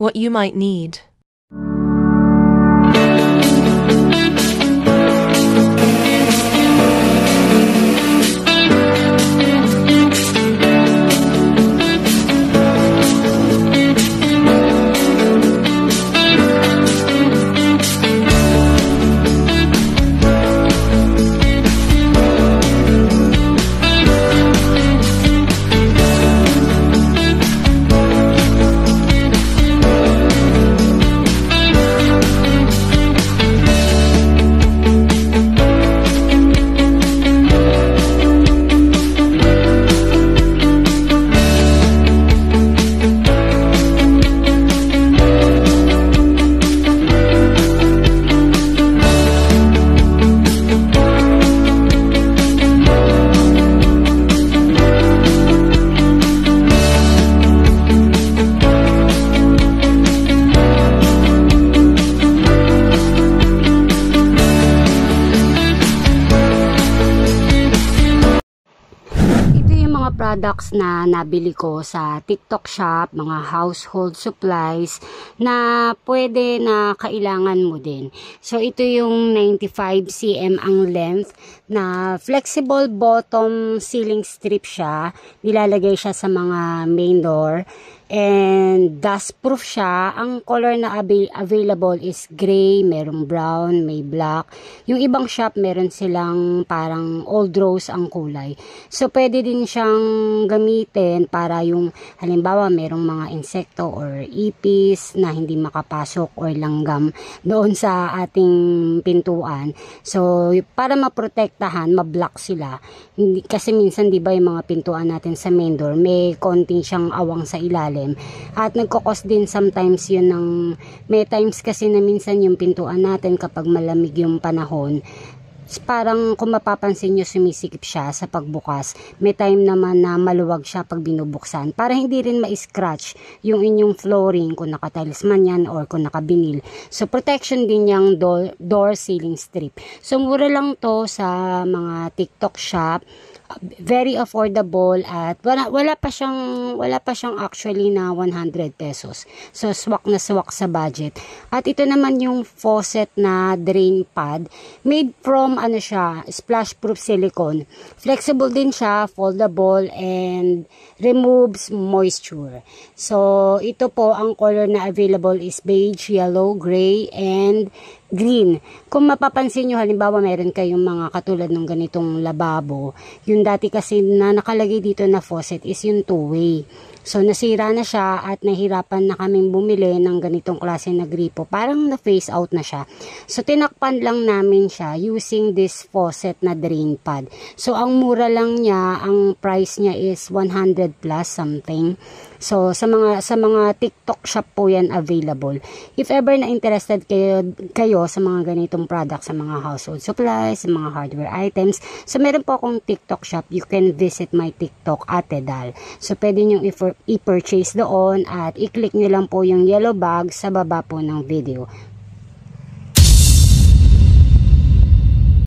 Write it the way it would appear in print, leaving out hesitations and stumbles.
what you might need. Products na nabili ko sa TikTok shop, mga household supplies na pwede na kailangan mo din. So ito yung 95 cm ang length na flexible bottom ceiling strip siya. Nilalagay siya sa mga main door. And dust proof siya. Ang color na available is gray, merong brown, may black. Yung ibang shop meron silang parang old rose ang kulay. So pwede din siyang gamitin para yung halimbawa merong mga insekto or ipis na hindi makapasok or langgam doon sa ating pintuan. So para maprotektahan, mablock sila. Kasi minsan 'di ba yung mga pintuan natin sa main door may konting siyang awang sa ilalim. At nagkokos din sometimes yun ng may times kasi na minsan yung pintuan natin kapag malamig yung panahon, parang kung mapapansin nyo sumisikip siya sa pagbukas. May time naman na maluwag siya pag binubuksan para hindi rin ma-scratch yung inyong flooring kung naka-tiles man yan or kung naka-vinyl. So protection din yung door ceiling strip. So mura lang to sa mga TikTok shop. Very affordable at wala pa siyang actually na 100 pesos. So swak na swak sa budget. At ito naman yung faucet na drain pad. Made from siya, splash proof silicone. Flexible din siya, foldable and removes moisture. So ito po ang color na available is beige, yellow, gray and green. Kung mapapansin nyo, halimbawa meron kayong mga katulad ng ganitong lababo, yung dati kasi na nakalagay dito na faucet is yung two-way. So nasira na siya at nahirapan na kaming bumili ng ganitong klase na gripo. Parang na-phase out na siya. So tinakpan lang namin siya using this faucet na drain pad. So ang mura lang niya, ang price niya is 100 plus something. So sa mga TikTok shop po yan available. If ever na interested kayo sa mga ganitong products, sa mga household supplies, sa mga hardware items, so meron po akong TikTok shop. You can visit my TikTok Ate Dal. So pwede nyo i-purchase doon at i-click nyo lang po yung yellow bag sa baba po ng video.